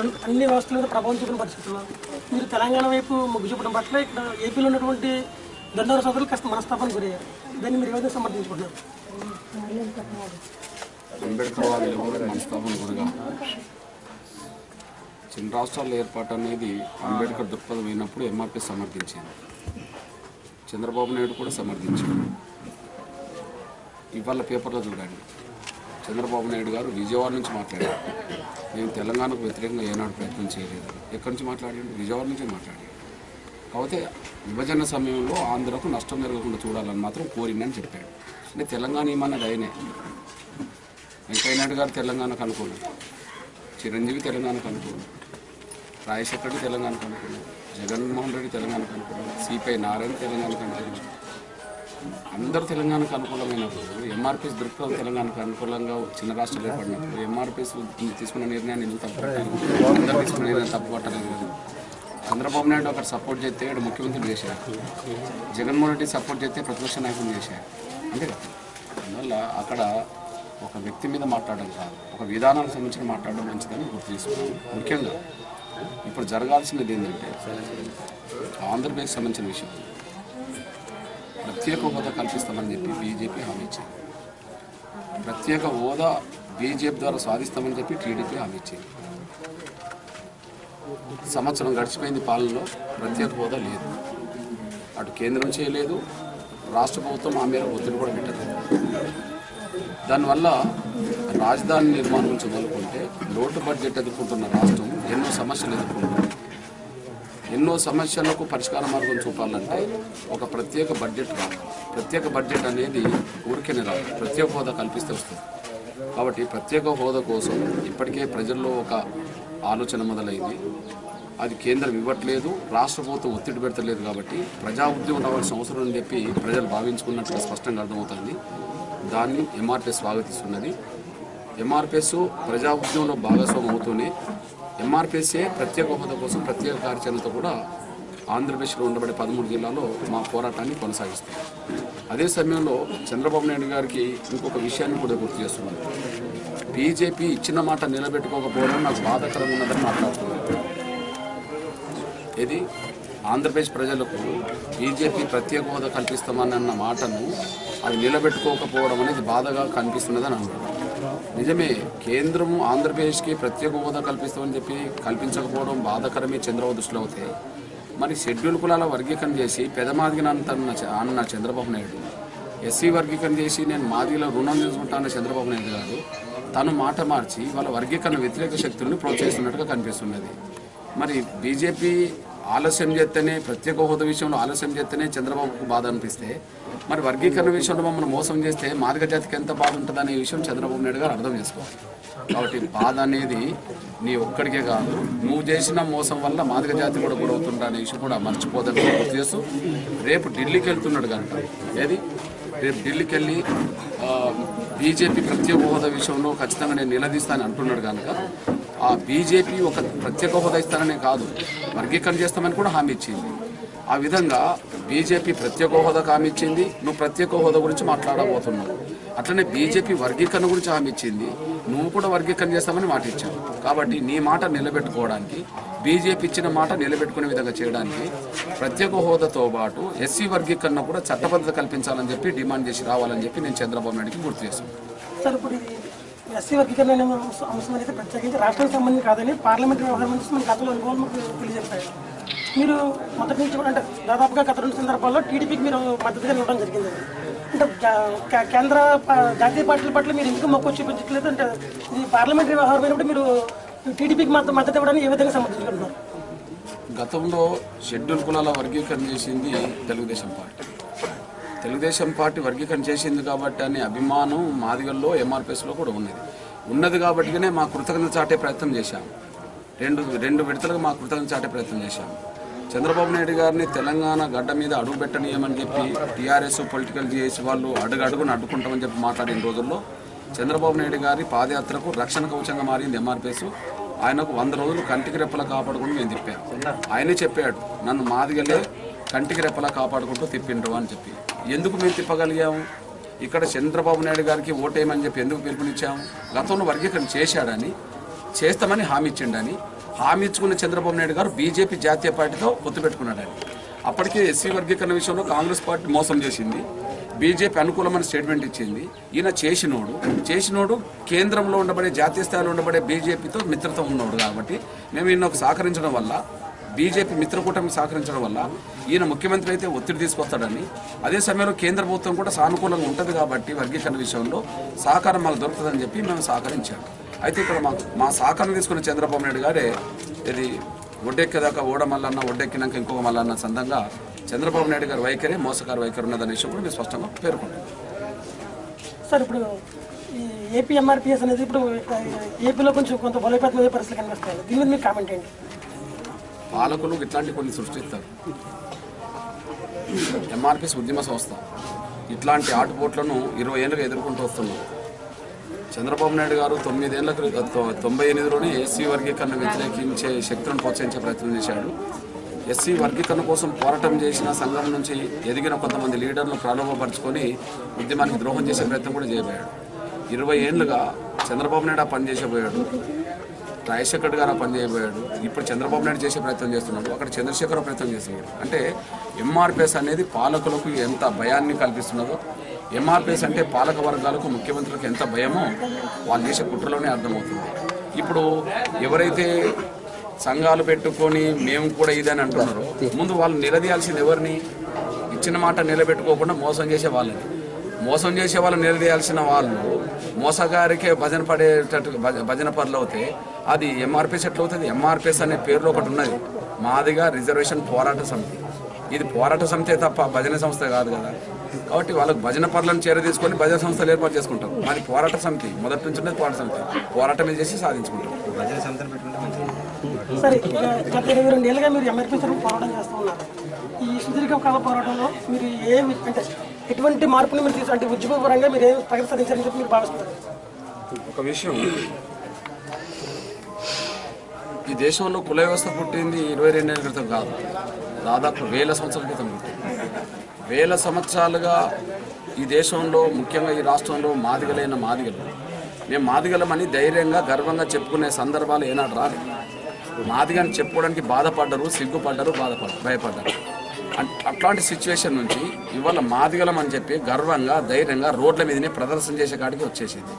అన్ని వ్యవస్థల మీద ప్రభావం చూపిన పరిస్థితుల్లో మీరు తెలంగాణ వైపు మొగ్గు చూపడం పట్ల ఇక్కడ ఏపీలో ఉన్నటువంటి దండోర సోదరులు కాస్త మనస్తాపానికి గురయ్యారు. దాన్ని మీరు ఏదైనా సమర్థించుకుంటున్నారు? అంబేద్కర్ వాదులు ఎవరు మనస్తాపం గురిగా చిన్న రాష్ట్రాల ఏర్పాటు అనేది అంబేద్కర్ దృక్పథం అయినప్పుడు ఎంఆర్పీ సమర్థించింది, చంద్రబాబు నాయుడు కూడా సమర్థించాడు. ఇవాళ పేపర్లో చూడండి, చంద్రబాబు నాయుడు గారు విజయవాడ నుంచి మాట్లాడారు. నేను తెలంగాణకు వ్యతిరేకంగా ఏనాడు ప్రయత్నం చేయలేదు. ఎక్కడి నుంచి మాట్లాడాడు? విజయవాడ నుంచి మాట్లాడాడు. కాకపోతే విభజన సమయంలో ఆంధ్రకు నష్టం జరగకుండా చూడాలని మాత్రం కోరిందని చెప్పాడు. అంటే తెలంగాణ ఏమన్నది ఆయనే. వెంకయ్యనాయుడు గారు తెలంగాణకు అనుకోలేదు, చిరంజీవి తెలంగాణకు అనుకోలేదు, రాజశేఖర్ రెడ్డి తెలంగాణకు అనుకోలేదు, జగన్మోహన్ రెడ్డి తెలంగాణకు అనుకోలేదు, సిపిఐ నారాయణ తెలంగాణకు అనుకోలేదు. అందరూ తెలంగాణకు అనుకూలమైనప్పుడు ఎంఆర్పీఎస్ దృక్పథం తెలంగాణకు అనుకూలంగా చిన్న రాష్ట్రాలు ఏర్పడినప్పుడు ఎంఆర్పీఎస్ తీసుకున్న నిర్ణయాన్ని ఎందుకు తప్పుపట్టారు? అందరూ తీసుకున్న నిర్ణయం తప్పుపట్టలేదు కదా. చంద్రబాబు నాయుడు అక్కడ సపోర్ట్ చేస్తే ఇక్కడ ముఖ్యమంత్రి చేశారు, జగన్మోహన్ రెడ్డి సపోర్ట్ చేస్తే ప్రతిపక్ష నాయకులు చేశారు. అంతే కదా. అందువల్ల అక్కడ ఒక వ్యక్తి మీద మాట్లాడడం కాదు, ఒక విధానానికి సంబంధించిన మాట్లాడడం మంచిదని గుర్తు చేసుకోవాలి. ముఖ్యంగా ఇప్పుడు జరగాల్సినది ఏంటంటే ఆంధ్రప్రదేశ్ సంబంధించిన విషయం, ప్రత్యేక హోదా కల్పిస్తామని చెప్పి బీజేపీ హామీ ఇచ్చింది. ప్రత్యేక హోదా బీజేపీ ద్వారా సాధిస్తామని చెప్పి టీడీపీ హామీ ఇచ్చింది. సంవత్సరం గడిచిపోయింది పాలనలో, ప్రత్యేక హోదా లేదు. అటు కేంద్రం చేయలేదు, రాష్ట్ర ప్రభుత్వం ఆ మేర ఒత్తిడి కూడా పెట్టలేదు. దానివల్ల రాజధాని నిర్మాణం నుంచి మొదలుకుంటే లోటు బడ్జెట్ ఎదుర్కొంటున్న రాష్ట్రం ఎన్నో సమస్యలు ఎదుర్కొంటుంది. ఎన్నో సమస్యలకు పరిష్కార మార్గం చూపాలంటే ఒక ప్రత్యేక బడ్జెట్ కాదు. ప్రత్యేక బడ్జెట్ అనేది ఊరికేనే రాదు, ప్రత్యేక హోదా కల్పిస్తే వస్తుంది. కాబట్టి ప్రత్యేక హోదా కోసం ఇప్పటికే ప్రజల్లో ఒక ఆలోచన మొదలైంది. అది కేంద్రం ఇవ్వట్లేదు, రాష్ట్ర ప్రభుత్వం ఒత్తిడి పెడతలేదు. కాబట్టి ప్రజా ఉద్యమం రావాల్సిన అవసరం అని చెప్పి ప్రజలు భావించుకున్నట్టుగా స్పష్టంగా అర్థమవుతుంది. దాన్ని ఎంఆర్పీఎస్ స్వాగతిస్తున్నది. ఎంఆర్పీఎస్ ప్రజా ఉద్యమంలో భాగస్వామ్యం అవుతూనే ఎంఆర్పీఎస్ఏ ప్రత్యేక హోదా కోసం ప్రత్యేక కార్యాచరణతో కూడా ఆంధ్రప్రదేశ్లో ఉండబడే 13 జిల్లాల్లో మా పోరాటాన్ని కొనసాగిస్తాం. అదే సమయంలో చంద్రబాబు నాయుడు గారికి ఇంకొక విషయాన్ని కూడా గుర్తు చేస్తున్నారు. బీజేపీ ఇచ్చిన మాట నిలబెట్టుకోకపోవడం నాకు బాధాకరంగా ఉన్నదని మాట్లాడుతున్నారు. ఇది ఆంధ్రప్రదేశ్ ప్రజలకు బీజేపీ ప్రత్యేక హోదా కల్పిస్తామన్న మాటను అది నిలబెట్టుకోకపోవడం అనేది బాధగా కనిపిస్తున్నదని అంటున్నారు. నిజమే, కేంద్రము ఆంధ్రప్రదేశ్కి ప్రత్యేక హోదా కల్పిస్తామని చెప్పి కల్పించకపోవడం బాధాకరమే చంద్రబాబు దృష్టిలో అవుతాయి. మరి షెడ్యూల్ కులాల వర్గీకరణ చేసి పెదమాదిగన అన్న చంద్రబాబు నాయుడు, ఎస్సీ వర్గీకరణ చేసి నేను మాదిగలో రుణం తీసుకుంటానన్న చంద్రబాబు నాయుడు గారు తను మాట మార్చి వాళ్ళ వర్గీకరణ వ్యతిరేక శక్తులను ప్రోత్సహిస్తున్నట్టుగా కనిపిస్తున్నది. మరి బీజేపీ ఆలస్యం చేస్తేనే, ప్రత్యేక హోదా విషయంలో ఆలస్యం చేస్తేనే చంద్రబాబుకు బాధ అనిపిస్తే, మరి వర్గీకరణ విషయంలో మమ్మల్ని మోసం చేస్తే మాదిగ జాతికి ఎంత బాధ ఉంటుందనే విషయం చంద్రబాబు నాయుడు గారు అర్థం చేసుకోవాలి. కాబట్టి బాధ అనేది నీ ఒక్కడికే కాదు, నువ్వు చేసిన మోసం వల్ల మాదిగ జాతి కూడా గురవుతుంటా అనే విషయం కూడా మర్చిపోదని గుర్తు చేస్తూ, రేపు ఢిల్లీకి వెళ్తున్నాడు కనుక రేపు ఢిల్లీకి వెళ్ళి బీజేపీ ప్రత్యేక హోదా విషయంలో ఖచ్చితంగా నేను నిలదీస్తానని అంటున్నాడు కనుక ఆ బీజేపీ ఒక ప్రత్యేక హోదా ఇస్తాననే కాదు, వర్గీకరణ చేస్తామని కూడా హామీ ఇచ్చింది. ఆ విధంగా బీజేపీ ప్రత్యేక హోదాకు హామీ ఇచ్చింది, నువ్వు ప్రత్యేక హోదా గురించి మాట్లాడబోతున్నావు. అట్లనే బీజేపీ వర్గీకరణ గురించి హామీ ఇచ్చింది, నువ్వు కూడా వర్గీకరణ చేస్తామని మాట ఇచ్చావు. కాబట్టి నీ మాట నిలబెట్టుకోవడానికి, బీజేపీ ఇచ్చిన మాట నిలబెట్టుకునే విధంగా చేయడానికి ప్రత్యేక హోదాతో పాటు ఎస్సీ వర్గీకరణ కూడా చట్టబద్ధత కల్పించాలని చెప్పి డిమాండ్ చేసి రావాలని చెప్పి నేను చంద్రబాబు నాయుడుకి గుర్తు చేస్తాను. ఎస్సీ వర్గీకరణ అనే అంశం అయితే ప్రత్యేకించి రాష్ట్రానికి సంబంధించి కాదని పార్లమెంటరీ వ్యవహారం నుంచి మన గతంలో అనుభవం తెలియజేస్తారు. మీరు మొదటి నుంచి కూడా అంటే దాదాపుగా గత 2 సందర్భాల్లో టీడీపీకి మీరు మద్దతుగా ఇవ్వడం జరిగింది. అంటే కేంద్ర జాతీయ పార్టీల పట్ల మీరు ఎందుకు మొక్కు చూపించట్లేదు? అంటే ఇది పార్లమెంటరీ వ్యవహారం అయినప్పుడు మీరు టీడీపీకి మద్దతు ఇవ్వడానికి ఏ విధంగా సమర్థించుకుంటున్నారు? గతంలో షెడ్యూల్ కులాల వర్గీకరణ చేసింది తెలుగుదేశం పార్టీ వర్గీకరణ చేసింది కాబట్టి అనే అభిమానం మాదిగల్లో ఎంఆర్పీఎస్లో కూడా ఉన్నది కాబట్టినే మా కృతజ్ఞత చాటే ప్రయత్నం చేశాము. రెండు విడతలుగా మా కృతజ్ఞత చాటే ప్రయత్నం చేశాము. చంద్రబాబు నాయుడు గారిని తెలంగాణ గడ్డ మీద అడుగు పెట్టనీయమని చెప్పి టీఆర్ఎస్ పొలిటికల్ చేసి వాళ్ళు అడుగున అడ్డుకుంటామని చెప్పి మాట్లాడిన రోజుల్లో చంద్రబాబు నాయుడు గారి పాదయాత్రకు రక్షణ కవచంగా మారింది ఎంఆర్పీఎస్. ఆయనకు 100 రోజులు కంటికి రెప్పలా కాపాడుకుంటూ నేను తిప్పాను. ఆయనే చెప్పాడు, నన్ను మాదిగలే కంటికి రెప్పలా కాపాడుకుంటూ తిప్పిండ్రు అని చెప్పి. ఎందుకు మేము తిప్పగలిగాము? ఇక్కడ చంద్రబాబు నాయుడు గారికి ఓటేయమని చెప్పి ఎందుకు పిలుపునిచ్చాము? గతంలో వర్గీకరణ చేశాడని, చేస్తామని హామీ ఇచ్చిండని, హామీ ఇచ్చుకున్న చంద్రబాబు నాయుడు గారు బీజేపీ జాతీయ పార్టీతో పొత్తు పెట్టుకున్నాడు ఆయన. అప్పటికే ఎస్సీ వర్గీకరణ విషయంలో కాంగ్రెస్ పార్టీ మోసం చేసింది, బీజేపీ అనుకూలమైన స్టేట్మెంట్ ఇచ్చింది. ఈయన చేసినోడు కేంద్రంలో ఉండబడే జాతీయ స్థాయిలో ఉండబడే బీజేపీతో మిత్రత ఉన్నోడు కాబట్టి మేము ఈయనకు సహకరించడం వల్ల, బీజేపీ మిత్రకూటమికి సహకరించడం వల్ల ఈయన ముఖ్యమంత్రి అయితే ఒత్తిడి తీసుకొస్తాడని, అదే సమయంలో కేంద్ర ప్రభుత్వం కూడా సానుకూలంగా ఉంటుంది కాబట్టి వర్గీకరణ విషయంలో సహకారం మాకు దొరుకుతుందని చెప్పి మేము సహకరించాము. అయితే ఇక్కడ మా సహకారం తీసుకున్న చంద్రబాబు నాయుడు గారే ఇది ఒడ్డెక్కేదాకా ఓడమల్లన్న, ఒడ్డెక్కినాక ఇంకొక మల్లన్న సందంగా చంద్రబాబు నాయుడు గారి వైఖరి మోసగారి వైఖరి ఉన్నదనే విషయం కూడా మేము స్పష్టంగా పేర్కొంటాం. సార్, ఇప్పుడు ఈ ఏపీ ఎంఆర్పిఎస్ అనేది ఇప్పుడు ఏపీలో కొంచెం కొంత బలోపేతమైన పరిస్థితులు కనిపిస్తాయి. దీని మీద మీ కామెంట్ ఏంటి? పాలకులు ఇట్లాంటి కొన్ని సృష్టిస్తారు. ఎంఆర్పిఎస్ ఉద్యమ సంస్థ ఇట్లాంటి ఆటుపోట్లను 20 ఏళ్ళుగా ఎదుర్కొంటూ వస్తున్నాం. చంద్రబాబు నాయుడు గారు 98లోనే ఎస్సీ వర్గీకరణ వ్యతిరేకించే శక్తులను ప్రోత్సహించే ప్రయత్నం చేశాడు. ఎస్సీ వర్గీకరణ కోసం పోరాటం చేసిన సంఘం నుంచి ఎదిగిన కొంతమంది లీడర్లను ప్రలోభపరుచుకొని ఉద్యమానికి ద్రోహం చేసే ప్రయత్నం కూడా చేయబోయాడు. 20 ఏళ్ళుగా చంద్రబాబు నాయుడు ఆ పని చేసేపోయాడు, రాజశేఖర్ గారు ఆ పని చేయబోయాడు. ఇప్పుడు చంద్రబాబు నాయుడు చేసే ప్రయత్నం చేస్తున్నాడు, అక్కడ చంద్రశేఖర్ ప్రయత్నం చేస్తున్నాడు. అంటే ఎంఆర్పిఎస్ అనేది పాలకులకు ఎంత భయాన్ని కల్పిస్తున్నదో, ఎంఆర్పిఎస్ అంటే పాలక వర్గాలకు ముఖ్యమంత్రులకు ఎంత భయమో వాళ్ళు చేసే కుట్రలోనే అర్థమవుతుంది. ఇప్పుడు ఎవరైతే సంఘాలు పెట్టుకొని మేము కూడా ఇదని అంటున్నారో, ముందు వాళ్ళు నిలదీయాల్సింది ఎవరిని? ఇచ్చిన మాట నిలబెట్టుకోకుండా మోసం చేసే వాళ్ళని. మోసం చేసే వాళ్ళు నిలదీయాల్సిన వాళ్ళు మోసగారికే భజన పడేటట్టు భజన పనులు అవుతే అది ఎంఆర్పిఎస్ ఎట్లా అవుతుంది? ఎంఆర్పిఎస్ అనే పేరులో ఒకటి ఉన్నది, మాదిగా రిజర్వేషన్ పోరాట సమితి. ఇది పోరాట సమితే తప్ప భజన సంస్థ కాదు కదా. కాబట్టి వాళ్ళకు భజన పనులను చేర తీసుకొని భజన సంస్థలు ఏర్పాటు చేసుకుంటారు. మాది పోరాట సమితి, మొదటి నుంచి ఉన్నది పోరాట సమితి. పోరాటమే చేసి సాధించుకుంటాం. భజన సంస్థలు పెట్టుకుంటే సరే, గత 22 ఏళ్ళుగా మీరు ఎంఆర్పిఎస్ పోరాటం చేస్తూ ఉన్నారు. ఈ సుదీర్ఘకాల పోరాటంలో మీరు అంటే ఎటువంటి మార్పులు మీరు అంటే ఉద్యమపరంగా మీరు ఏం ప్రగతి సాధించారని చెప్పి మీరు భావిస్తున్నారు? ఒక విషయం, ఈ దేశంలో కుల వ్యవస్థ పుట్టింది 22 ఏళ్ళ క్రితం కాదు, దాదాపు 1000 సంవత్సరాల క్రితం పుట్టింది. 1000 సంవత్సరాలుగా ఈ దేశంలో, ముఖ్యంగా ఈ రాష్ట్రంలో మాదిగలైన మాదిగలు, మేము మాదిగలమని ధైర్యంగా గర్వంగా చెప్పుకునే సందర్భాలు ఏనాడు రాలేదు. మాదిగని చెప్పుకోవడానికి బాధపడ్డరు, సిగ్గుపడ్డరు, భయపడ్డారు. అట్లాంటి సిచ్యువేషన్ నుంచి ఇవాళ మాదిగలం అని చెప్పి గర్వంగా ధైర్యంగా రోడ్ల మీదనే ప్రదర్శన చేసే కాడికి వచ్చేసింది.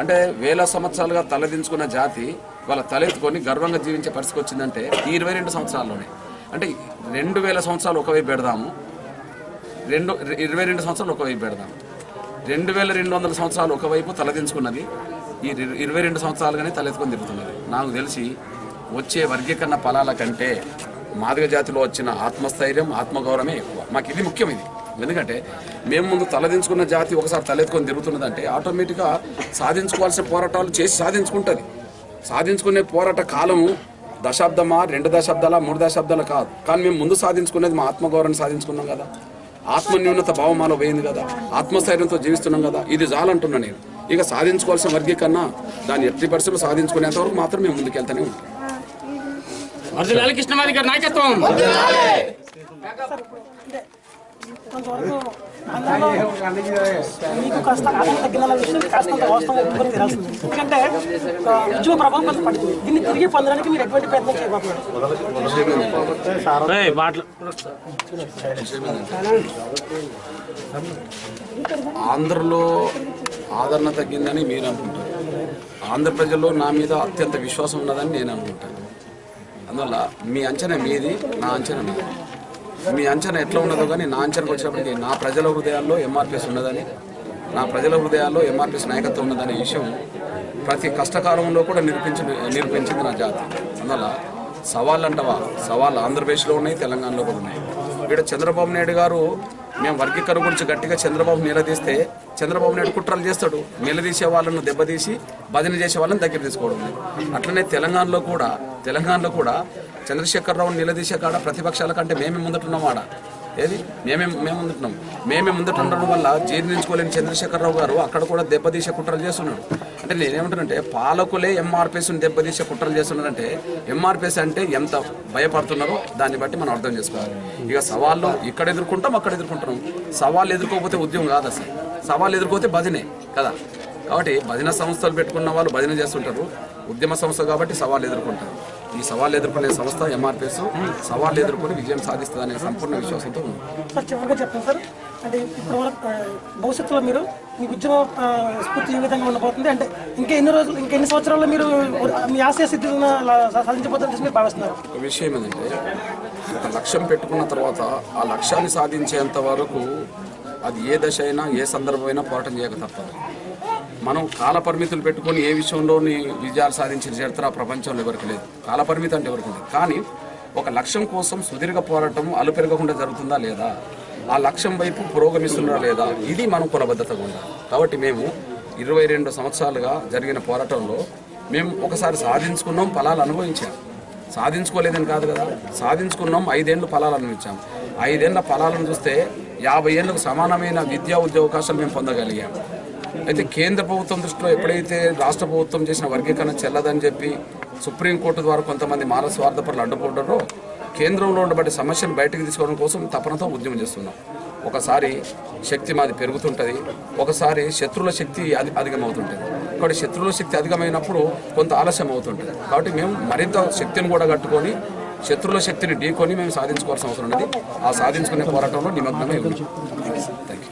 అంటే 1000 సంవత్సరాలుగా తలదించుకున్న జాతి వాళ్ళ తలెత్తుకొని గర్వంగా జీవించే పరిస్థితి వచ్చిందంటే ఈ 22 సంవత్సరాల్లోనే. అంటే 2000 సంవత్సరాలు ఒకవైపు పెడదాము, 22 సంవత్సరాలు ఒకవైపు పెడదాము. 2200 సంవత్సరాలు ఒకవైపు తలదించుకున్నది, ఈ 22 సంవత్సరాలుగానే తలెత్తుకొని తిరుగుతున్నది. నాకు తెలిసి వచ్చే వర్గీకరణ ఫలాల కంటే మాదిగ జాతిలో వచ్చిన ఆత్మస్థైర్యం, ఆత్మగౌరవమే ఎక్కువ. మాకు ఇది ముఖ్యం. ఇది ఎందుకంటే మేము ముందు తలదించుకున్న జాతి ఒకసారి తలెత్తుకొని తిరుగుతున్నదంటే ఆటోమేటిక్గా సాధించుకోవాల్సిన పోరాటాలు చేసి సాధించుకుంటుంది. సాధించుకునే పోరాట కాలము దశాబ్దమా, 2 దశాబ్దాలా, 3 దశాబ్దాలు కాదు. కానీ మేము ముందు సాధించుకునేది మా ఆత్మగౌరవాన్ని సాధించుకున్నాం కదా, ఆత్మన్యూనత భావం మాలో పోయింది కదా, ఆత్మస్థైర్యంతో జీవిస్తున్నాం కదా. ఇది చాలంటున్నా నేను. ఇక సాధించుకోవాల్సిన వర్గీకరణ దాన్ని ఎట్టి పరిస్థితులు సాధించుకునేంత వరకు మాత్రం మేము ముందుకెళ్తూనే ఉంటాం. కొంతవరకు మీకు కాస్త ఆదాయం తగ్గిన విషయం కాస్త వాస్తవం ఒప్పుకొని తీరాల్సింది. ఎందుకంటే ఉద్యమ ప్రభావం కొంత పడుతుంది. దీన్ని తిరిగి పొందడానికి మీరు ఎటువంటి ప్రయత్నం చేయబోతున్నారు? ఆంధ్రలో ఆదరణ తగ్గిందని మీరు అనుకుంటారు, ఆంధ్ర ప్రజల్లో నా మీద అత్యంత విశ్వాసం ఉన్నదని నేను అనుకుంటాను. అందువల్ల మీ అంచనా మీది, నా అంచనా మీది. మీ అంచనా ఎట్లా ఉన్నదో కానీ నా అంచనాకు వచ్చినప్పటికీ నా ప్రజల హృదయాల్లో ఎంఆర్పిఎస్ ఉన్నదని, నా ప్రజల హృదయాల్లో ఎంఆర్పిఎస్ నాయకత్వం ఉన్నదనే విషయం ప్రతి కష్టకాలంలో కూడా నిరూపించింది నా జాతి. అందువల్ల సవాళ్ళు అంటవా, సవాళ్ళు ఆంధ్రప్రదేశ్లో ఉన్నాయి, తెలంగాణలో కూడా ఉన్నాయి. ఇక్కడ చంద్రబాబు నాయుడు గారు మేము వర్గీకరణ గురించి గట్టిగా చంద్రబాబు నిలదీస్తే చంద్రబాబు నాయుడు కుట్రలు చేస్తాడు. నిలదీసే వాళ్ళను దెబ్బతీసి భజన చేసే వాళ్ళని దగ్గర తీసుకోవడం. అట్లనే తెలంగాణలో కూడా చంద్రశేఖరరావుని నిలదీసే కాడ ప్రతిపక్షాల కంటే మేమే ముందుటున్నాం. ఆడ ఏది మేమే ముందుటుండడం వల్ల జీర్ణించుకోలేని చంద్రశేఖరరావు గారు అక్కడ కూడా దెబ్బతీసే కుట్రలు చేస్తున్నాడు. అంటే నేనేమంటానంటే పాలకులే ఎంఆర్పిఎస్ని దెబ్బతీసే కుట్రలు చేస్తున్నారంటే ఎంఆర్పిఎస్ అంటే ఎంత భయపడుతున్నారో దాన్ని బట్టి మనం అర్థం చేసుకోవాలి. ఇక సవాళ్ళు ఇక్కడ ఎదుర్కొంటాం, అక్కడ ఎదుర్కొంటున్నాం. సవాళ్ళు ఎదుర్కోకపోతే ఉద్యమం కాదు అసలు, సవాళ్ళు ఎదుర్కోతే భజనే కదా. కాబట్టి భజన సంస్థలు పెట్టుకున్న వాళ్ళు భజన చేస్తుంటారు, ఉద్యమ సంస్థ కాబట్టి సవాళ్ళు ఎదుర్కొంటారు. ఈ సవాళ్ళు ఎదుర్కొనే సంస్థ ఎంఆర్పిఎస్ సవాళ్ళు ఎదుర్కొని విజయం సాధిస్తుందనే సంపూర్ణ విశ్వాసంతో ఉంది. సార్ చివరిగా చెప్పండి సార్, అంటే ఇప్పుడు వరకు భవిష్యత్తులో మీరు మీ ఉద్యమ స్ఫూర్తి ఏ విధంగా ఉండబోతుంది, అంటే ఇంకా ఎన్ని రోజులు ఇంకా ఎన్ని సంవత్సరాల్లో మీరు మీ ఆశయ సిద్ధిని సాధించబోతుందని మీరు భావిస్తున్నారు? ఒక విషయం ఏంటంటే ఒక లక్ష్యం పెట్టుకున్న తర్వాత ఆ లక్ష్యాన్ని సాధించేంత వరకు అది ఏ దశ అయినా ఏ సందర్భమైనా పోరాటం చేయక తప్పదు. మనం కాల పరిమితులు పెట్టుకొని ఏ విషయంలోని విజయాలు సాధించిన చరిత్ర ప్రపంచంలో ఎవరికి లేదు. కాల పరిమితి అంటే ఎవరికి ఉంది. కానీ ఒక లక్ష్యం కోసం సుదీర్ఘ పోరాటం అలుపెరగకుండా జరుగుతుందా లేదా, ఆ లక్ష్యం వైపు పురోగమిస్తుందా లేదా, ఇది మనం కొనబద్ధతగా ఉండాలి. కాబట్టి మేము 22 సంవత్సరాలుగా జరిగిన పోరాటంలో మేము ఒకసారి సాధించుకున్నాం, ఫలాలు అనుభవించాం. సాధించుకోలేదని కాదు కదా, సాధించుకున్నాం, 5 ఏళ్ళు ఫలాలు అనుభవించాం. 5 ఏళ్ళ ఫలాలను చూస్తే 50 ఏళ్ళకు సమానమైన విద్యా ఉద్యోగ అవకాశాలు మేము పొందగలిగాం. అయితే కేంద్ర ప్రభుత్వం దృష్టిలో ఎప్పుడైతే రాష్ట్ర ప్రభుత్వం చేసిన వర్గీకరణ చెల్లదని చెప్పి సుప్రీంకోర్టు ద్వారా కొంతమంది మానవ స్వార్థపరులు అడ్డుకుంటారో, కేంద్రంలో ఉండబడే సమస్యను బయటకు తీసుకోవడం కోసం తపనతో ఉద్యమం చేస్తున్నాం. ఒకసారి శక్తి మాది పెరుగుతుంటుంది, ఒకసారి శత్రువుల శక్తి అధికమవుతుంటుంది. కాబట్టి శత్రువుల శక్తి అధికమైనప్పుడు కొంత ఆలస్యం అవుతుంటుంది. కాబట్టి మేము మరింత శక్తిని కూడా కట్టుకొని శత్రువుల శక్తిని ఢీకొని మేము సాధించుకోవాల్సిన అవసరం ఉన్నది. ఆ సాధించుకునే పోరాటంలో నిమగ్నమై ఉన్నాం. Thank you.